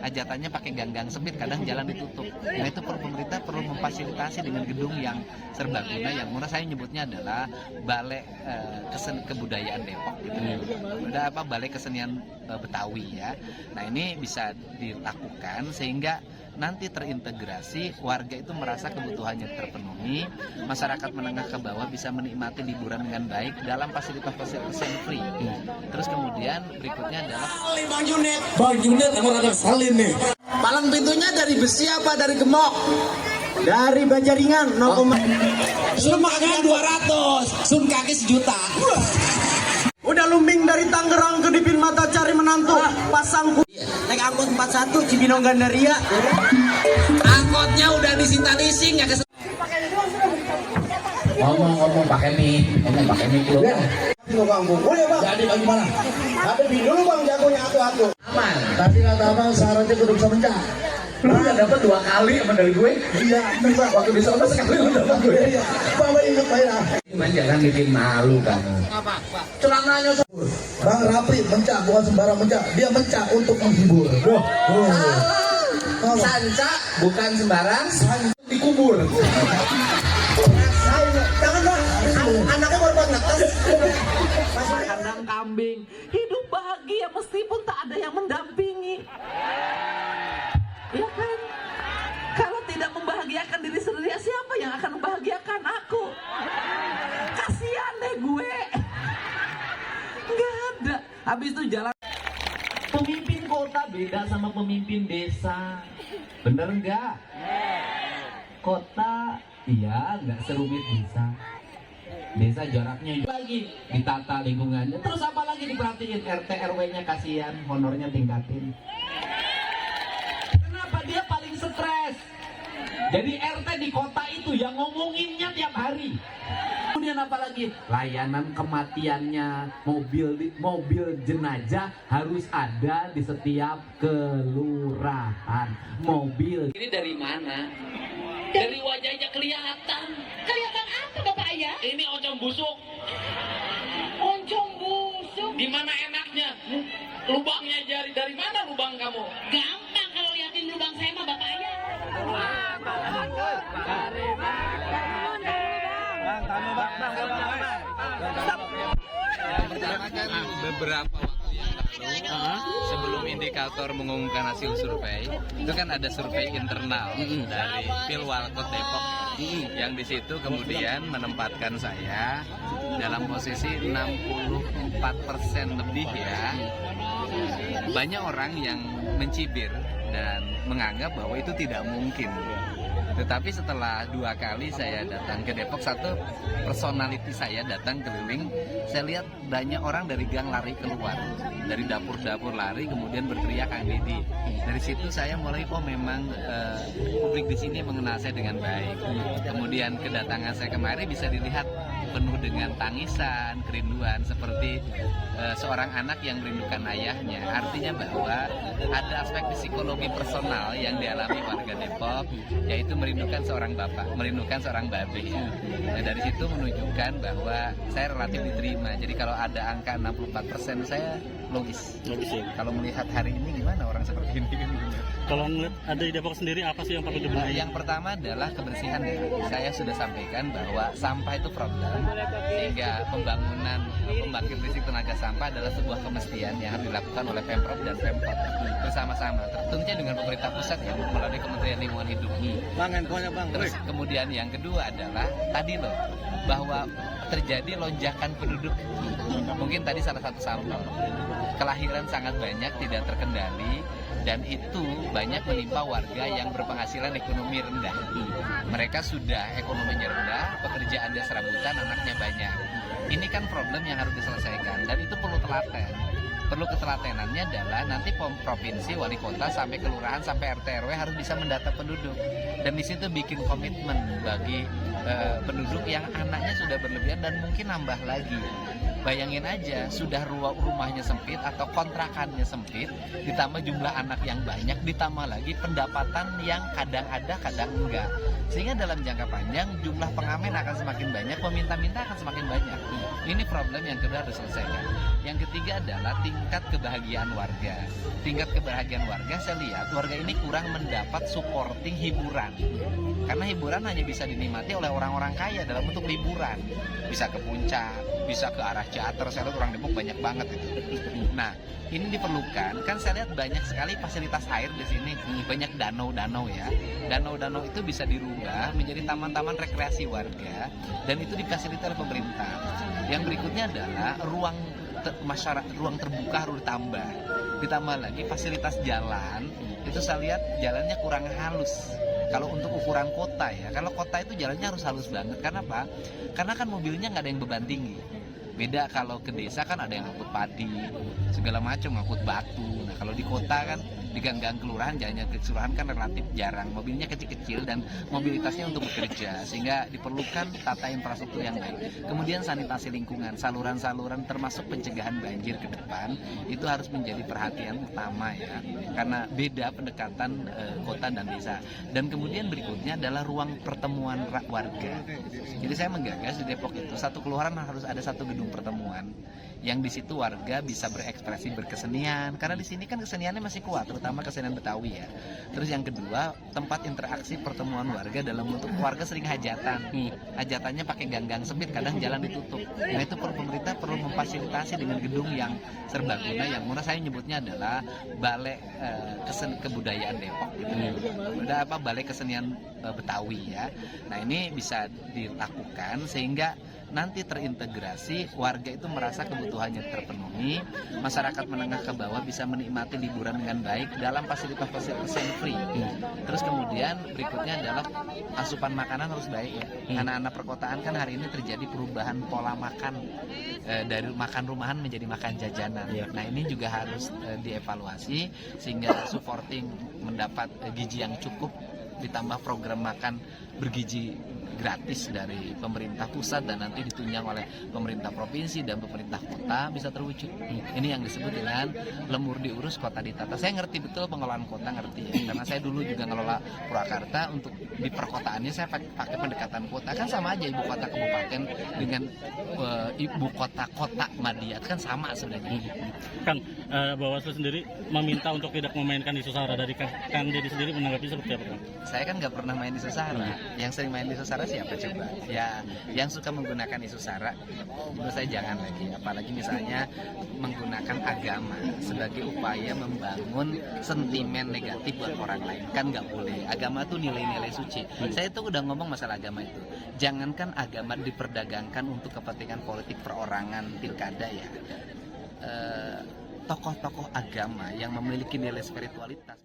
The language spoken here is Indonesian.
hajatannya pakai gang-gang sempit, kadang jalan ditutup. Nah itu pemerintah perlu memfasilitasi dengan gedung yang serbaguna, yang murah. Saya nyebutnya adalah Balai Kebudayaan Depok gitu. Ada apa, Balai Kesenian Betawi ya. Nah ini bisa dilakukan sehingga nanti terintegrasi, warga itu merasa kebutuhannya terpenuhi, masyarakat menengah ke bawah bisa menikmati liburan dengan baik dalam fasilitas-fasilitas yang free. Terus kemudian berikutnya adalah Bang Junet emang ada salin nih. Palang pintunya dari besi apa dari gemok? Dari Banjaringan 0, Sun makan 200, sun kaki 1 juta. udah lumbing dari Tangerang ke Dipin Mata cari menantu, pasang naik angkot 41 Cibinong Gandaria. Angkotnya udah disita leasing ya. Ngomong pakai mie, pakai mie dulu. Boleh bang. Jadi bagaimana? Hadapi dulu bang jagonya atu-atu. Aman. Tadi kata abang syaratnya kudu bisa mencah. Lu udah dapat 2 kali sama dari gue. Iya, benar. Waktu di sana sekali lu dapat gue. Iya, bapak ingat saya. Cuman jangan bikin malu kamu. Celananya Bang Rapli mencah bukan sembarang mencah, dia mencah untuk menghibur. sanca bukan sembarang dikubur. Jangan bang, anaknya baru banget. Kandang kambing, hidup bahagia meskipun tak ada yang mendampingi. Ya kan? Kalau tidak membahagiakan diri sendiri, siapa yang akan membahagiakan aku? Kasihan deh gue. Nggak ada. Habis itu jalan. Pemimpin kota beda sama pemimpin desa. Bener nggak? Kota, iya nggak serumit desa. Desa jaraknya lagi ditata lingkungannya. Terus apa lagi diperhatiin? RT RW-nya kasihan, honornya tingkatin. Kenapa dia paling stres? Jadi RT di kota itu yang ngomonginnya tiap hari. Kemudian apa lagi? Layanan kematiannya, mobil jenazah harus ada di setiap kelurahan. Mobil. Ini dari mana? Dari wajahnya kelihatan. Kelihatan apa Bapak Ayah? Ini oncom busuk. Oncom busuk. Di mana enaknya? Lubangnya jari, dari mana lubang kamu? Gampang kalau liatin lubang saya mah Bapak Ayah. Beberapa waktu yang lalu sebelum indikator mengumumkan hasil survei itu kan ada survei internal dari Pilwalkot Depok yang di situ kemudian menempatkan saya dalam posisi 64% lebih ya. Banyak orang yang mencibir dan menganggap bahwa itu tidak mungkin. Tetapi setelah 2 kali saya datang ke Depok, satu personality saya datang keliling, saya lihat banyak orang dari gang lari keluar, dari dapur-dapur lari kemudian berteriak Kang Didi. Dari situ saya mulai memang publik di sini mengenal saya dengan baik. Kemudian kedatangan saya kemari bisa dilihat penuh dengan tangisan, kerinduan seperti seorang anak yang merindukan ayahnya. Artinya bahwa ada aspek psikologi personal yang dialami warga Depok, yaitu merindukan seorang bapak, merindukan seorang babe ya. Nah, dari situ menunjukkan bahwa saya relatif diterima. Jadi kalau ada angka 64% saya logis ya. Kalau melihat hari ini gimana orang seperti ini kan gitu. Kalau ngeliat ada di Depok sendiri apa sih yang perlu dibenahi? Yang pertama adalah kebersihan ya. Saya sudah sampaikan bahwa sampah itu problem, sehingga pembangunan pembangkit listrik tenaga sampah adalah sebuah kemestian yang harus dilakukan oleh Pemprov dan Pemkot bersama-sama. Tentunya dengan pemerintah pusat ya, melalui Kementerian Lingkungan Hidup. Terus kemudian yang kedua adalah tadi loh, bahwa terjadi lonjakan penduduk. Mungkin tadi salah satu sampel, kelahiran sangat banyak tidak terkendali, dan itu banyak menimpa warga yang berpenghasilan ekonomi rendah. Mereka sudah ekonominya rendah, pekerjaannya serabutan, anaknya banyak. Ini kan problem yang harus diselesaikan, dan itu perlu telaten. Perlu ketelatenannya adalah nanti provinsi, wali kota, sampai kelurahan, sampai RT RW harus bisa mendata penduduk. Dan di situ bikin komitmen bagi penduduk yang anaknya sudah berlebihan dan mungkin nambah lagi. Bayangin aja, sudah rumahnya sempit atau kontrakannya sempit, ditambah jumlah anak yang banyak, ditambah lagi pendapatan yang kadang ada, kadang enggak. Sehingga dalam jangka panjang jumlah pengamen akan semakin banyak, peminta-minta akan semakin banyak. Ini problem yang kedua harus selesaikan. Yang ketiga adalah tingkat kebahagiaan warga. Tingkat kebahagiaan warga, saya lihat warga ini kurang mendapat supporting hiburan. Karena hiburan hanya bisa dinikmati oleh orang-orang kaya dalam bentuk liburan. Bisa ke puncak, bisa ke arah teater, saya lihat orang Depok banyak banget itu. Nah, ini diperlukan, kan saya lihat banyak sekali fasilitas air di sini, banyak danau-danau ya. Danau-danau itu bisa dirubah menjadi taman-taman rekreasi warga, dan itu difasilitasi oleh pemerintah. Yang berikutnya adalah ruang ruang terbuka harus ditambah lagi fasilitas jalan. Itu saya lihat jalannya kurang halus kalau untuk ukuran kota ya. Kalau kota itu jalannya harus halus banget. Karena apa? Karena kan mobilnya nggak ada yang beban tinggi. Beda kalau ke desa kan ada yang ngangkut padi, segala macam, ngangkut batu. Nah kalau di kota kan, di gang-gang kelurahan, jalannya ke kelurahan kan relatif jarang, mobilnya kecil-kecil dan mobilitasnya untuk bekerja, sehingga diperlukan tata infrastruktur yang baik. Kemudian sanitasi lingkungan, saluran-saluran termasuk pencegahan banjir ke depan itu harus menjadi perhatian utama ya, karena beda pendekatan kota dan desa. Dan kemudian berikutnya adalah ruang pertemuan warga. Jadi saya menggagas di Depok itu satu kelurahan harus ada satu gedung pertemuan yang di situ warga bisa berekspresi, berkesenian, karena di sini kan keseniannya masih kuat, terutama kesenian Betawi ya. Terus yang kedua, tempat interaksi pertemuan warga dalam bentuk warga sering hajatan. Hajatannya pakai gang-gang sempit, kadang jalan ditutup. Nah itu pemerintah perlu memfasilitasi dengan gedung yang serbaguna, yang murah. Saya nyebutnya adalah Balai Kebudayaan Depok gitu. Ada apa, Balai Kesenian Betawi ya. Nah ini bisa dilakukan sehingga nanti terintegrasi, warga itu merasa kebutuhannya terpenuhi, masyarakat menengah ke bawah bisa menikmati liburan dengan baik dalam fasilitas-fasilitas yang free. Terus kemudian berikutnya adalah asupan makanan harus baik ya. Anak-anak perkotaan kan hari ini terjadi perubahan pola makan dari makan rumahan menjadi makan jajanan. Nah ini juga harus dievaluasi sehingga supporting mendapat gizi yang cukup, ditambah program makan bergizi gratis dari pemerintah pusat dan nanti ditunjang oleh pemerintah provinsi dan pemerintah kota bisa terwujud. Ini yang disebut dengan lemur diurus kota ditata. Saya ngerti betul pengelolaan kota, ngerti ya, karena saya dulu juga ngelola Purwakarta. Untuk di perkotaannya saya pakai pendekatan kota, kan sama aja ibu kota kabupaten dengan ibu kota Madiat kan sama sebenarnya. Kang, Bawaslu sendiri meminta untuk tidak memainkan isu sara. Dari Kang Deddy sendiri menanggapi seperti apa, Kang? Saya kan nggak pernah main isu sara. Yang sering main isu sara siapa coba? Ya, yang suka menggunakan isu sara, menurut saya jangan lagi. Apalagi misalnya menggunakan agama sebagai upaya membangun sentimen negatif buat orang lain, kan nggak boleh. Agama tuh nilai-nilai suci. Saya tuh udah ngomong masalah agama itu. Jangankan agama diperdagangkan untuk kepentingan politik perorangan pilkada ya. Tokoh-tokoh agama yang memiliki nilai spiritualitas